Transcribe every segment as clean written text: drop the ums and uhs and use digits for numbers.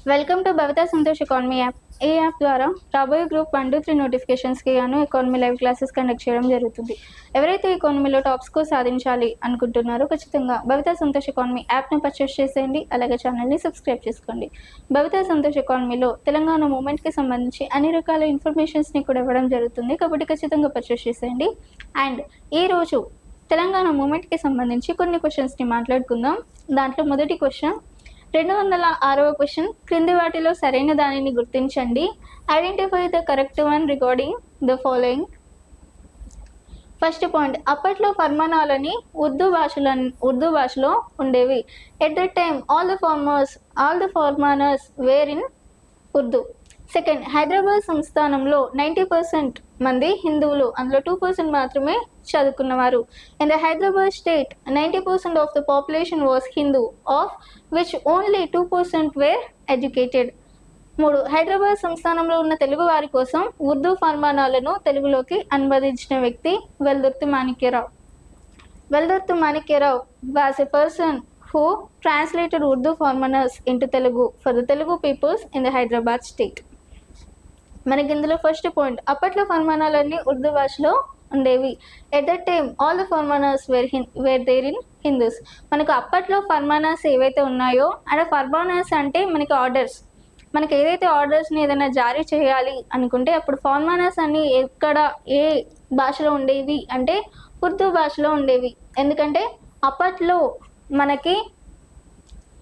Welcome to Bhavitha Santosh economy app. ఈ app ద్వారా రాబోయే గ్రూప్ 1 to 3 నోటిఫికేషన్స్కి గాను ఎకానమీ లైవ్ క్లాసెస్ కండక్ట్ చేయడం జరుగుతుంది. ఎవరైతే ఎకానమీలో టాప్ స్కోర్ సాధించాలి అనుకుంటున్నారో ఖచ్చితంగా భవితా సంతోష్ ఎకానమీ యాప్ని పర్చేస్ చేసేయండి. అలాగే ఛానల్ని సబ్స్క్రైబ్ చేసుకోండి. భవితా సంతోష్ ఎకానమీలో తెలంగాణ మూమెంట్కి సంబంధించి అన్ని రకాల ఇన్ఫర్మేషన్స్ని కూడా ఇవ్వడం జరుగుతుంది కాబట్టి ఖచ్చితంగా పర్చేస్ చేసేయండి. అండ్ ఈరోజు తెలంగాణ మూమెంట్కి సంబంధించి కొన్ని క్వశ్చన్స్ని మాట్లాడుకుందాం. దాంట్లో మొదటి క్వశ్చన్ 206వ క్వశ్చన్, క్రింది వాటిలో సరైన దానిని గుర్తించండి. Identify the correct one regarding the following. First point, అప్పట్లో ఫర్మానాలని ఉర్దూ భాషలో ఉండేవి. At the time all the ఫార్మానర్స్ were in Urdu. Second, Hyderabad సంస్థానంలో 90% మంది హిందువులు, అందులో 2% మాత్రమే చదువుకున్నవారు. In the Hyderabad state 90% of the population was Hindu, of which only 2% were educated. 3, Hyderabad సంస్థానంలో ఉన్న తెలుగు వారి కోసం ఉర్దూ ఫర్మానాలను తెలుగులోకి అనువదించిన వ్యక్తి Veldurthi Manikya Rao. Veldurthi Manikya Rao was a person who translated Urdu formulas into Telugu for the Telugu peoples in the Hyderabad state. మనకి ఇందులో ఫస్ట్ పాయింట్, అప్పట్లో ఫర్మానాలన్నీ ఉర్దూ భాషలో ఉండేవి. At that time all the ఫర్మానాస్ వేర్ దేర్ ఇన్ హిందూస్. మనకు అప్పట్లో ఫర్మానాస్ ఏవైతే ఉన్నాయో, అంటే ఫర్మానాస్ అంటే మనకి ఆర్డర్స్, మనకి ఏదైతే ఆర్డర్స్ని ఏదైనా జారీ చేయాలి అనుకుంటే అప్పుడు ఫర్మానాస్ అన్ని ఎక్కడ ఏ భాషలో ఉండేవి అంటే ఉర్దూ భాషలో ఉండేవి. ఎందుకంటే అప్పట్లో మనకి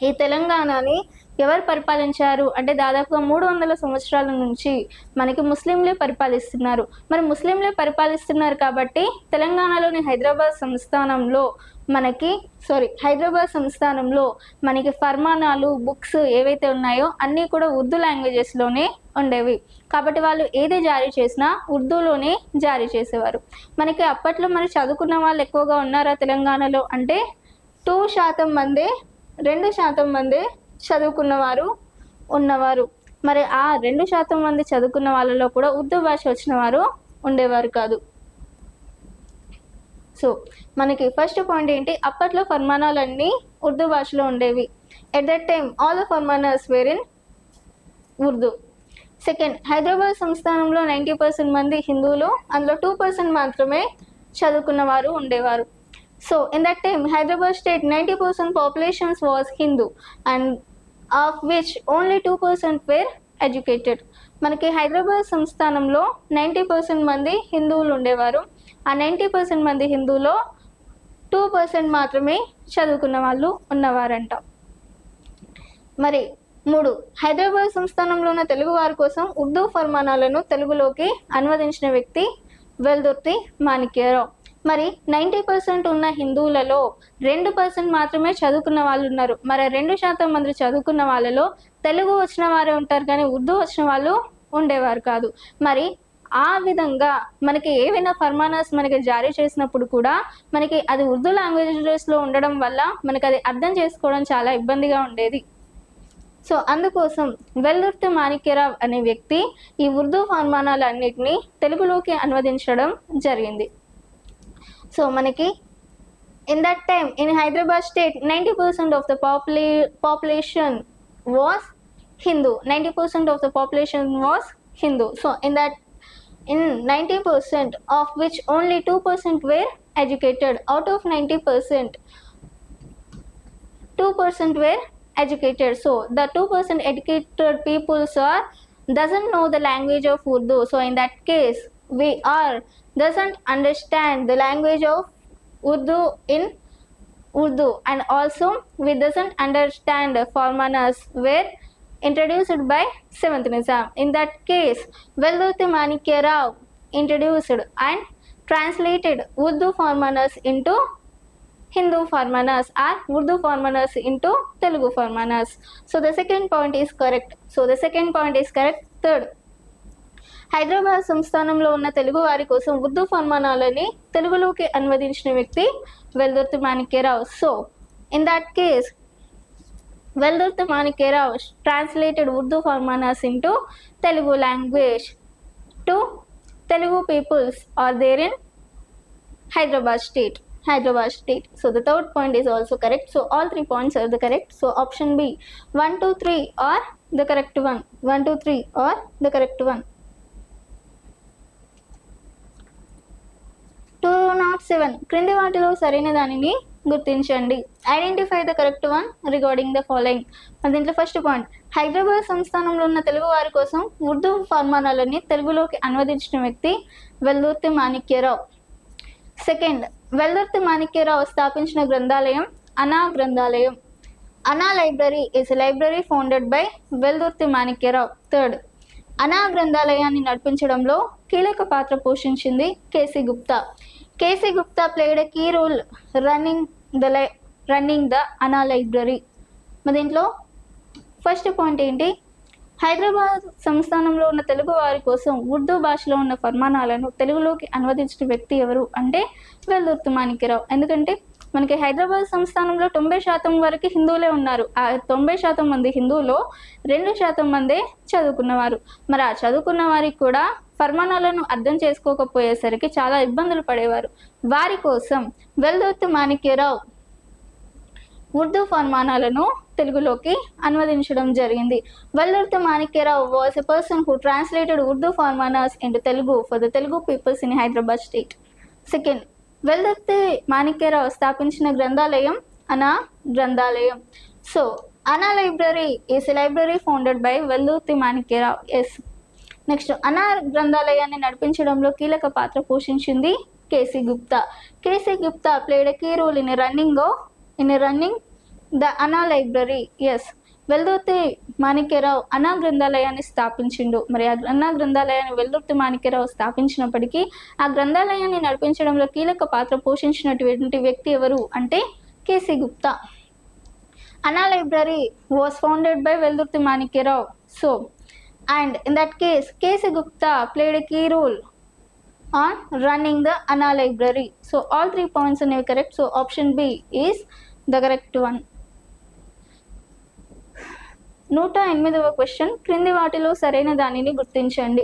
ఈ తెలంగాణని ఎవరు పరిపాలించారు అంటే దాదాపుగా 300 సంవత్సరాల నుంచి మనకి ముస్లింలే పరిపాలిస్తున్నారు. మరి ముస్లింలే పరిపాలిస్తున్నారు కాబట్టి తెలంగాణలోని హైదరాబాద్ సంస్థానంలో మనకి ఫర్మానాలు, బుక్స్ ఏవైతే ఉన్నాయో అన్నీ కూడా ఉర్దూ లాంగ్వేజెస్లోనే ఉండేవి. కాబట్టి వాళ్ళు ఏది జారీ చేసినా ఉర్దూలోనే జారీ చేసేవారు. మనకి అప్పట్లో మరి చదువుకున్న వాళ్ళు ఎక్కువగా ఉన్నారా తెలంగాణలో అంటే 2% మందే, 2% మందే చదువుకున్నవారు ఉన్నవారు. మరి ఆ 2% మంది చదువుకున్న వాళ్ళలో కూడా ఉర్దూ భాష వచ్చిన వారు ఉండేవారు కాదు. సో మనకి ఫస్ట్ పాయింట్ ఏంటి, అప్పట్లో ఫర్మానాలన్నీ ఉర్దూ భాషలో ఉండేవి. At that time all the ఫర్మానర్స్ were in Urdu. Second, Hyderabad సంస్థానంలో 90% మంది హిందువులు, అందులో 2% మాత్రమే చదువుకున్నవారు ఉండేవారు. So in that time Hyderabad state 90% population was Hindu and of which only 2% were educated. మనకి హైదరాబాద్ సంస్థానంలో 90% మంది హిందువులు ఉండేవారు. ఆ 90% మంది హిందువులో 2% మాత్రమే చదువుకున్న వాళ్ళు ఉన్నవారంట. మరి 3, హైదరాబాద్ సంస్థానంలో ఉన్న తెలుగు వారి కోసం ఉర్దూ ఫర్మానాలను తెలుగులోకి అనువదించిన వ్యక్తి వెల్దుర్తి మాణిక్యరావు. మరి 90% ఉన్న హిందువులలో 2% మాత్రమే చదువుకున్న వాళ్ళు ఉన్నారు. మరి 2% మంది చదువుకున్న వాళ్ళలో తెలుగు వచ్చిన వారే ఉంటారు కానీ ఉర్దూ వచ్చిన వాళ్ళు ఉండేవారు కాదు. మరి ఆ విధంగా మనకి ఏవైనా ఫర్మానాస్ మనకి జారీ చేసినప్పుడు కూడా మనకి అది ఉర్దూ లాంగ్వేజెస్లో ఉండడం వల్ల మనకి అది అర్థం చేసుకోవడం చాలా ఇబ్బందిగా ఉండేది. సో అందుకోసం వెల్దుర్తి మాణిక్యరావు అనే వ్యక్తి ఈ ఉర్దూ ఫర్మానాలన్నిటినీ తెలుగులోకి అనువదించడం జరిగింది. సో మనకి in that time in Hyderabad state 90% of the population was Hindu. 90% of the population was Hindu. So in 90% of which only 2% were educated. Out of 90%, 2% were educated. So the 2% educated people doesn't know the language of Urdu. So in that case we doesn't understand the language of Urdu in Urdu, and also we doesn't understand the formulas were introduced by 7th Nizam. In that case Veldurthi Manikyarao introduced and translated Urdu formulas into Hindu formulas or Urdu formulas into Telugu formulas. So the second point is correct. Third, Hyderabad సంస్థానంలో ఉన్న తెలుగు వారి కోసం ఉర్దూ ఫర్మానాలని తెలుగులోకి అనువదించిన వ్యక్తి Veldurthi Manikyarao. So in that case Veldurthi Manikyarao translated Urdu ఫర్మానాస్ into Telugu language to Telugu peoples are there in Hyderabad state. So the third point is also correct. So all 3 points are the correct. So option B 1, 2, 3 are the correct one? 1, 2, 3 are the correct one? 207 క్రింది వాటిలో సరైన దానిని గుర్తించండి. Identify the correct one regarding the following. దీంట్లో first point, Hyderabad సంస్థానంలో ఉన్న తెలుగు వారి కోసం ఉర్దూ ఫర్మానాలని తెలుగులోకి అనువదించిన వ్యక్తి వెల్దుర్తి మాణిక్యరావు. సెకండ్, వెల్దుర్తి మాణిక్యరావు స్థాపించిన గ్రంథాలయం అనా గ్రంథాలయం. Ana library is a library founded by Veldurthi Manikyarao. Third, Ana గ్రంథాలయాన్ని నడిపించడంలో కీలక పాత్ర పోషించింది KC Gupta. KC Gupta played a key role running the Ana library. దీంట్లో ఫస్ట్ పాయింట్ ఏంటి? హైదరాబాద్ సంస్థానంలో ఉన్న తెలుగు వారి కోసం ఉర్దూ భాషలో ఉన్న ఫర్మానాలను తెలుగులోకి అనువదించిన వ్యక్తి ఎవరు అంటే వెల్దుర్తి మాణిక్యరావు. ఎందుకంటే మనకి హైదరాబాద్ సంస్థానంలో 90% వరకు హిందువులే ఉన్నారు. ఆ 90% మంది హిందువులో 2% మందే చదువుకున్నవారు. మరి ఆ చదువుకున్న వారికి కూడా ఫర్మానాలను అర్థం చేసుకోకపోయేసరికి చాలా ఇబ్బందులు పడేవారు. వారి కోసం వెల్దుర్తి మాణిక్యరావు ఉర్దూ ఫర్మానాలను తెలుగులోకి అనువదించడం జరిగింది. Veldurthi Manikyarao was a person who translated Urdu ఫర్మానాస్ into Telugu for the Telugu peoples in Hyderabad state. Second, Veldurthi Manikyarao స్థాపించిన గ్రంథాలయం అనా గ్రంథాలయం. So Ana library is a library founded by Veldurthi Manikyarao. Yes. Next, Ana గ్రంథాలయాన్ని నడిపించడంలో కీలక పాత్ర పోషించింది KC Gupta. KC Gupta played a key role in running the Ana library. Yes. Veldurthi Manikyarao Ana గ్రంథాలయాన్ని స్థాపించిండు. మరి ఆ అనా గ్రంథాలయాన్ని వెల్దుర్తి మాణిక్యరావు స్థాపించినప్పటికీ ఆ గ్రంథాలయాన్ని నడిపించడంలో కీలక పాత్ర పోషించినటువంటి వ్యక్తి ఎవరు అంటే కేసీ గుప్తా. అనా library was founded by Veldurthi Manikyarao. So and in that case K.C. Gupta played a key role on running the Anna library. So all 3 points are correct. So option B is the correct one. 108వ question, క్రింది వాటిలో సరైన దానిని గుర్తించండి.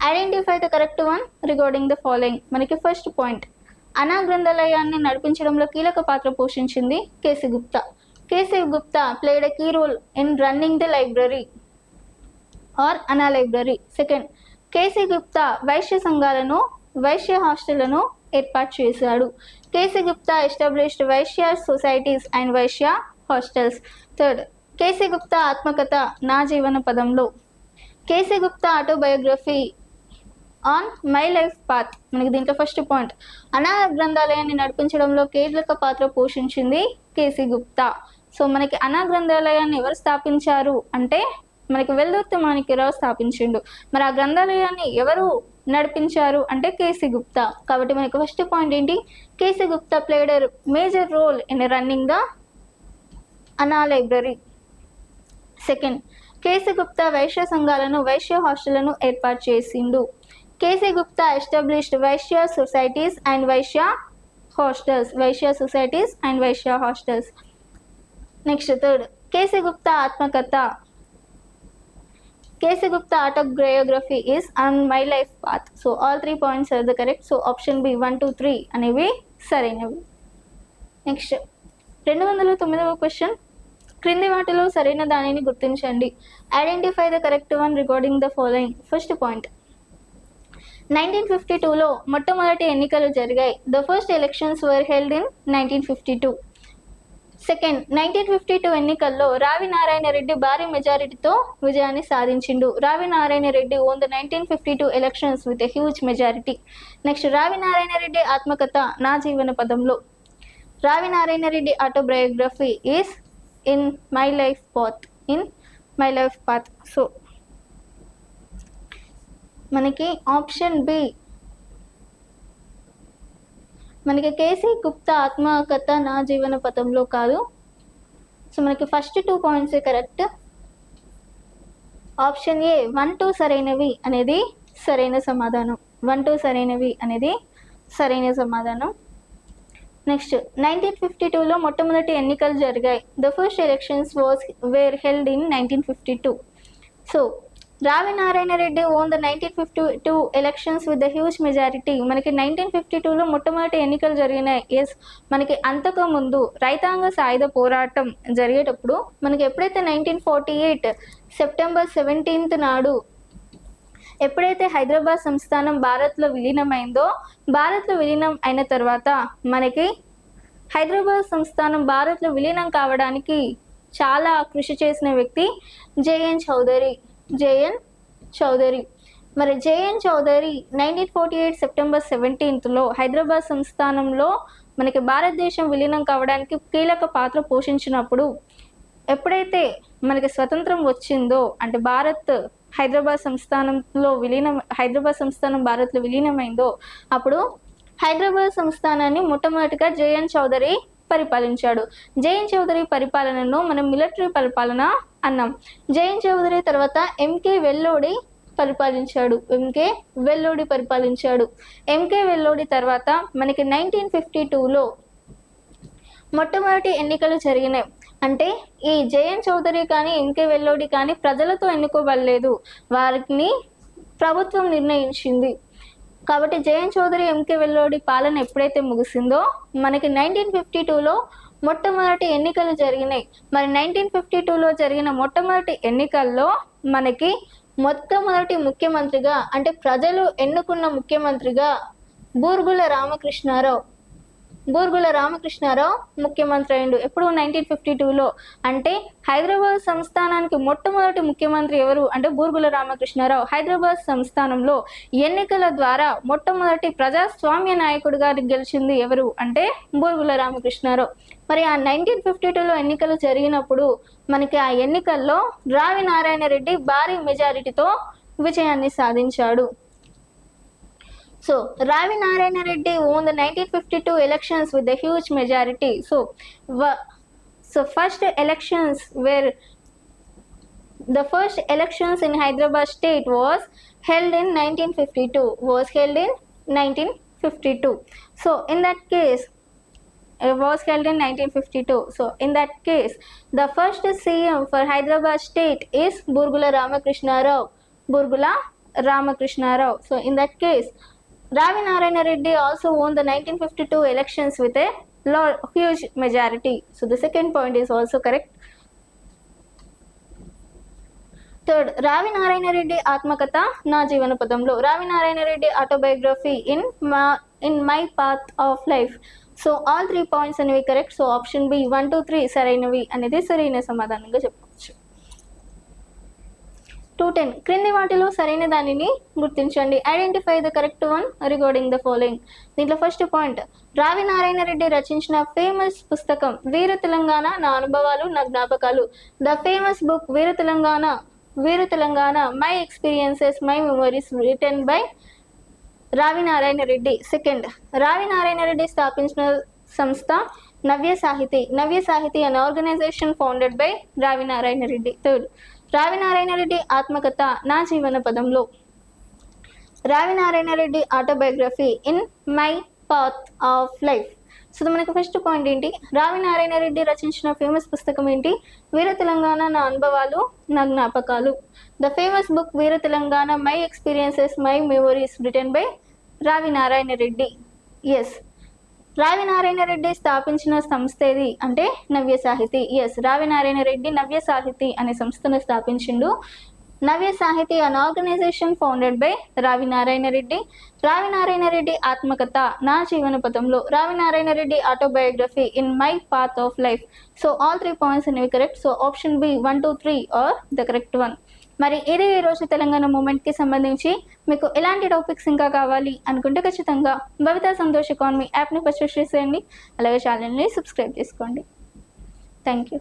Identify the correct one regarding the following. మనకి first point, Ana గ్రంథాలయాన్ని నడిపించడంలో కీలక పాత్ర పోషించింది KC Gupta. KC Gupta played a key role in running the library or Ana library. Second, KC Gupta Vaishya సంఘాలను వైశ్య హాస్టళ్లను ఏర్పాటు చేశాడు. KC Gupta established Vaishya societies and Vaishya hostels. Third, KC Gupta ఆత్మకథ నా జీవన పదంలో. KC Gupta autobiography on my life path. మనకి దీంట్లో ఫస్ట్ పాయింట్, అనా గ్రంథాలయాన్ని నడిపించడంలో కీలక పాత్ర పోషించింది కేసీ గుప్తా. సో మనకి అనా గ్రంథాలయాన్ని ఎవరు స్థాపించారు అంటే మనకి వెల్దుర్తి మాణిక్యరావు స్థాపించిండు. మరి ఆ గ్రంథాలయాన్ని ఎవరు నడిపించారు అంటే కేసీ గుప్తా. కాబట్టి మనకి ఫస్ట్ పాయింట్ ఏంటి? KC Gupta played a major role in running the Ana library. Second, KC Gupta Vaishya సంఘాలను వైశ్య హాస్టళ్లను ఏర్పాటు చేసిండు. KC Gupta established Vaishya societies and Vaishya hostels. Next third, KC Gupta ఆత్మకథ. KC Gupta autobiography is on my life path. So all 3 points are the correct. So option B 1, 2, 3 అనేవి సరైనవి. Next 209వ question, క్రింది వాటిలో సరైన దానిని గుర్తించండి. Identify the correct one regarding the following. First point, 1952లో మొట్టమొదటి ఎన్నికలు జరిగాయి. The first elections were held in 1952. Second, 1952 ఎన్నికల్లో రావి నారాయణ రెడ్డి భారీ మెజారిటీతో విజయాన్ని సాధించిండు. రావి Narayana Reddy won the 1952 elections with a huge majority. Next, రావి నారాయణ రెడ్డి ఆత్మకథ నా జీవన పదంలో. రావి Narayana Reddy autobiography is in my life path. So మనకి ఆప్షన్ బి, మనకి కేసీ గుప్తా ఆత్మకథ నా జీవన పథంలో కాదు. సో మనకి first 2 points correct. Option A 1, 2 సరైనవి అనేది సరైన సమాధానం. 1, 2 సరైనవి అనేది సరైన సమాధానం. నెక్స్ట్, 1952లో మొట్టమొదటి ఎన్నికలు జరిగాయి. The first elections were held in 1952. So Ravi Narayana Reddy won the 1952 elections with the huge majority. మనకి 1952లో మొట్టమొదటి ఎన్నికలు జరిగినాయి. ఎస్, మనకి అంతకు ముందు రైతాంగ సాయుధ పోరాటం జరిగేటప్పుడు మనకి ఎప్పుడైతే 1948 సెప్టెంబర్ 17 నాడు ఎప్పుడైతే హైదరాబాద్ సంస్థానం భారత్లో విలీనమైందో, భారత్లో విలీనం అయిన తర్వాత మనకి హైదరాబాద్ సంస్థానం భారత్లో విలీనం కావడానికి చాలా కృషి చేసిన వ్యక్తి జేఎన్ చౌదరి. మరి జేఎన్ చౌదరి 1948 సెప్టెంబర్ 17లో హైదరాబాద్ సంస్థానంలో మనకి భారతదేశం విలీనం కావడానికి కీలక పాత్ర పోషించినప్పుడు, ఎప్పుడైతే మనకి స్వతంత్రం వచ్చిందో, అంటే హైదరాబాద్ సంస్థానం భారత్లో విలీనమైందో, అప్పుడు హైదరాబాద్ సంస్థానాన్ని మొట్టమొదటిగా జేఎన్ చౌదరి పరిపాలించాడు. జేఎన్ చౌదరి పరిపాలనను మనం మిలిటరీ పరిపాలన అన్నాం. జేఎన్ చౌదరి తర్వాత ఎంకే వెల్లోడి పరిపాలించాడు. ఎంకే వెల్లోడి తర్వాత మనకి 1952లో మొట్టమొదటి ఎన్నికలు జరిగినాయి. అంటే ఈ జేఎన్ చౌదరి కానీ ఎంకే వెల్లోడి కానీ ప్రజలతో ఎన్నుకోబడలేదు, వారిని ప్రభుత్వం నిర్ణయించింది. కాబట్టి జేఎన్ చౌదరి ఎంకే వెల్లోడి పాలన ఎప్పుడైతే ముగిసిందో, మనకి 1952లో మొట్టమొదటి ఎన్నికలు జరిగినాయి. మరి 1952లో జరిగిన మొట్టమొదటి ఎన్నికల్లో మనకి మొట్టమొదటి ముఖ్యమంత్రిగా, అంటే ప్రజలు ఎన్నుకున్న ముఖ్యమంత్రిగా బూర్గుల రామకృష్ణారావు ముఖ్యమంత్రి అయ్యిండు. ఎప్పుడు 1952లో. అంటే హైదరాబాద్ సంస్థానానికి మొట్టమొదటి ముఖ్యమంత్రి ఎవరు అంటే బూర్గుల రామకృష్ణారావు. హైదరాబాద్ సంస్థానంలో ఎన్నికల ద్వారా మొట్టమొదటి ప్రజాస్వామ్య నాయకుడిగా గెలిచింది ఎవరు అంటే బూర్గుల రామకృష్ణారావు. మరి ఆ 1952లో ఎన్నికలు జరిగినప్పుడు మనకి ఆ ఎన్నికల్లో రావి నారాయణ రెడ్డి భారీ మెజారిటీతో విజయాన్ని సాధించాడు. So, Ravi Narayana Reddy won the 1952 elections with a huge majority. So first elections in Hyderabad state was held in 1952. So in that case, it was held in 1952. So in that case, the first CM for Hyderabad state is Burgula Ramakrishna Rao. So in that case, Ravi Narayana Reddy also won the 1952 elections with a huge majority. So the second point is also correct. Third, Ravi Narayana Reddy Atmakatha Na Jeevana Padamlo. Ravi Narayana Reddy autobiography in my path of life. So all 3 points అనేవి correct. So option B 1, 2, 3 సరైనవి అనేది సరైన సమాధానంగా చెప్పుకోవచ్చు. 210 క్రింది వాటిలో సరైన దానిని గుర్తించండి. Identify the correct one regarding the following. దీంట్లో ఫస్ట్ పాయింట్, రావి నారాయణ రెడ్డి రచించిన ఫేమస్ పుస్తకం వీర తెలంగాణ నా అనుభవాలు నా జ్ఞాపకాలు. The famous book Veera Telangana my experiences my memories written by రావి నారాయణ రెడ్డి. సెకండ్, రావి నారాయణ రెడ్డి స్థాపించిన సంస్థ నవ్య సాహితీ అన్ ఆర్గనైజేషన్ ఫౌండెడ్ బై రావి నారాయణ రెడ్డి. థర్డ్, రావి నారాయణ రెడ్డి ఆత్మకథ నా జీవన పదంలో. రావి Narayana Reddy autobiography in my path of life. So మనకు ఫస్ట్ పాయింట్ ఏంటి, రావి నారాయణ రెడ్డి రచించిన ఫేమస్ పుస్తకం ఏంటి, వీర తెలంగాణ నా అనుభవాలు నా జ్ఞాపకాలు. The famous book Veera Telangana my experiences my memories written by రావి నారాయణ రెడ్డి. ఎస్, రావి నారాయణ రెడ్డి స్థాపించిన సంస్థ ఏది అంటే నవ్య సాహితీ. ఎస్, రావి నారాయణ రెడ్డి నవ్య సాహితీ అనే సంస్థను స్థాపించిండు. నవ్య సాహితీ అన్ ఆర్గనైజేషన్ ఫౌండెడ్ బై రావి నారాయణ రెడ్డి. రావి నారాయణ రెడ్డి ఆత్మకథ నా జీవన పథంలో. Ravi Narayana Reddy autobiography in my path of life. So all 3 points అనేవి correct. So option B 1, 2, 3 are the correct one. మరి ఇది ఈరోజు తెలంగాణ మూమెంట్కి సంబంధించి మీకు ఎలాంటి టాపిక్స్ ఇంకా కావాలి అనుకుంటే ఖచ్చితంగా భవితా సంతోష్ ఎకానమీ యాప్ని పర్చేస్ చేసేయండి. అలాగే ఛానల్ని సబ్స్క్రైబ్ చేసుకోండి. Thank you.